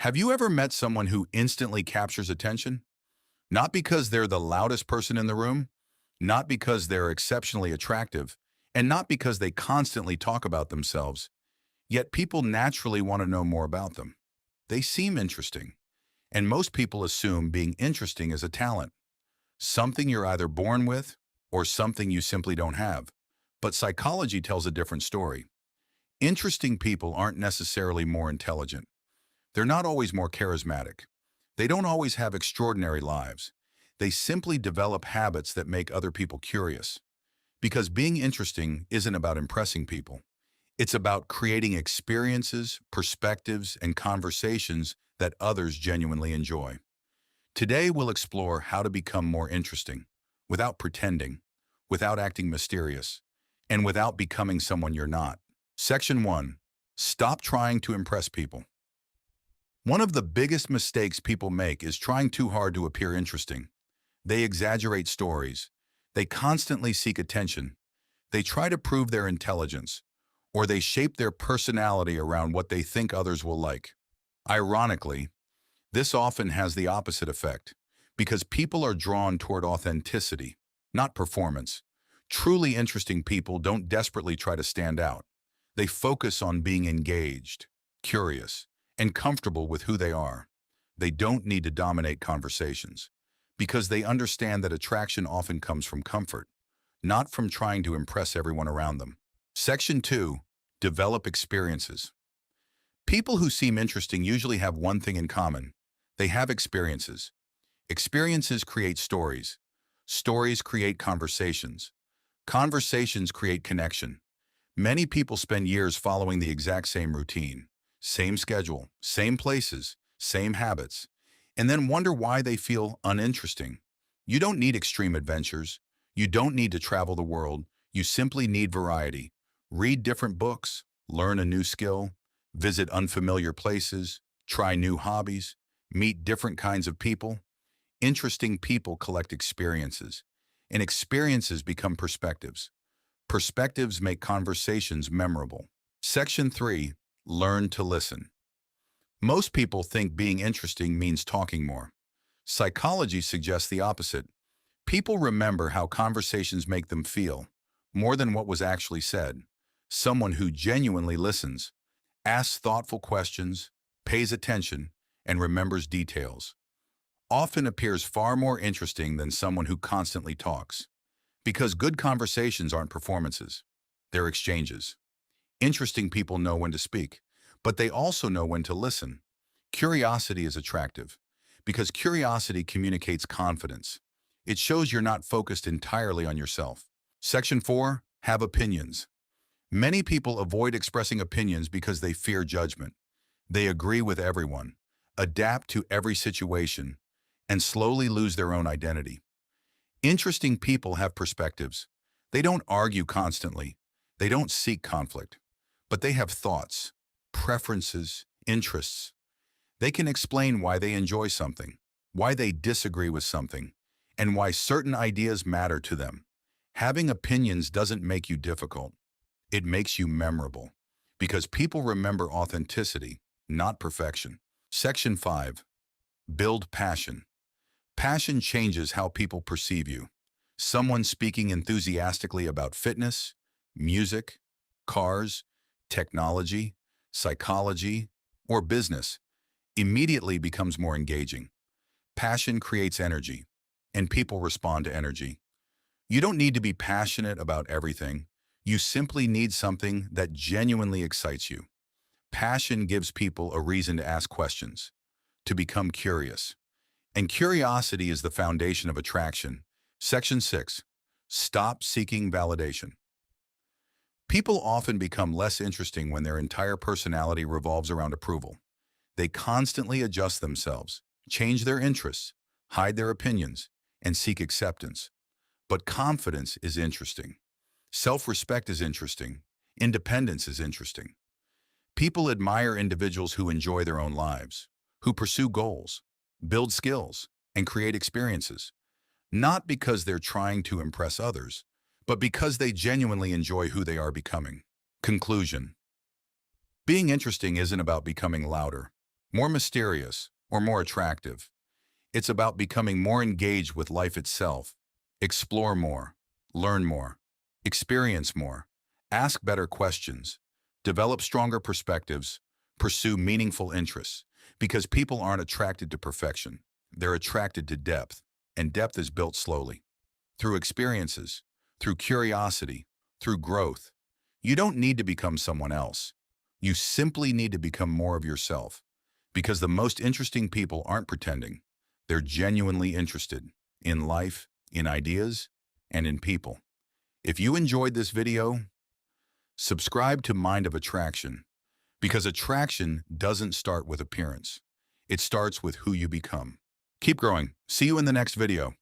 Have you ever met someone who instantly captures attention? Not because they're the loudest person in the room, not because they're exceptionally attractive, and not because they constantly talk about themselves, yet people naturally want to know more about them. They seem interesting, and most people assume being interesting is a talent, something you're either born with or something you simply don't have. But psychology tells a different story. Interesting people aren't necessarily more intelligent. They're not always more charismatic. They don't always have extraordinary lives. They simply develop habits that make other people curious. Because being interesting isn't about impressing people. It's about creating experiences, perspectives, and conversations that others genuinely enjoy. Today, we'll explore how to become more interesting, without pretending, without acting mysterious, and without becoming someone you're not. Section 1. Stop trying to impress people. One of the biggest mistakes people make is trying too hard to appear interesting. They exaggerate stories. They constantly seek attention. They try to prove their intelligence, or they shape their personality around what they think others will like. Ironically, this often has the opposite effect, because people are drawn toward authenticity, not performance. Truly interesting people don't desperately try to stand out. They focus on being engaged, curious, and comfortable with who they are. They don't need to dominate conversations, because they understand that attraction often comes from comfort, not from trying to impress everyone around them. Section 2. Develop experiences. People who seem interesting usually have one thing in common. They have experiences. Experiences create stories. Stories create conversations. Conversations create connection. Many people spend years following the exact same routine, same schedule, same places, same habits, and then wonder why they feel uninteresting. You don't need extreme adventures. You don't need to travel the world. You simply need variety. Read different books, learn a new skill, visit unfamiliar places, try new hobbies, meet different kinds of people. Interesting people collect experiences, and experiences become perspectives. Perspectives make conversations memorable. Section 3. Learn to listen. Most people think being interesting means talking more. Psychology suggests the opposite. People remember how conversations make them feel, more than what was actually said. Someone who genuinely listens, asks thoughtful questions, pays attention, and remembers details, often appears far more interesting than someone who constantly talks. Because good conversations aren't performances, they're exchanges. Interesting people know when to speak, but they also know when to listen. Curiosity is attractive because curiosity communicates confidence. It shows you're not focused entirely on yourself. Section 4. Have opinions. Many people avoid expressing opinions because they fear judgment. They agree with everyone, adapt to every situation, and slowly lose their own identity. Interesting people have perspectives. They don't argue constantly. They don't seek conflict. But they have thoughts, preferences, interests. They can explain why they enjoy something, why they disagree with something, and why certain ideas matter to them. Having opinions doesn't make you difficult. It makes you memorable, because people remember authenticity, not perfection. Section 5. Build passion. Passion changes how people perceive you. Someone speaking enthusiastically about fitness, music, cars, technology, psychology, or business immediately becomes more engaging. Passion creates energy, and people respond to energy. You don't need to be passionate about everything. You simply need something that genuinely excites you. Passion gives people a reason to ask questions, to become curious. And curiosity is the foundation of attraction. Section 6. Stop seeking validation. People often become less interesting when their entire personality revolves around approval. They constantly adjust themselves, change their interests, hide their opinions, and seek acceptance. But confidence is interesting. Self-respect is interesting. Independence is interesting. People admire individuals who enjoy their own lives, who pursue goals, build skills, and create experiences, not because they're trying to impress others, but because they genuinely enjoy who they are becoming. Conclusion. Being interesting isn't about becoming louder, more mysterious, or more attractive. It's about becoming more engaged with life itself. Explore more, learn more, experience more, ask better questions, develop stronger perspectives, pursue meaningful interests, because people aren't attracted to perfection. They're attracted to depth, and depth is built slowly. Through experiences, through curiosity, through growth. You don't need to become someone else. You simply need to become more of yourself. Because the most interesting people aren't pretending. They're genuinely interested in life, in ideas, and in people. If you enjoyed this video, subscribe to Mind of Attraction, because attraction doesn't start with appearance. It starts with who you become. Keep growing. See you in the next video.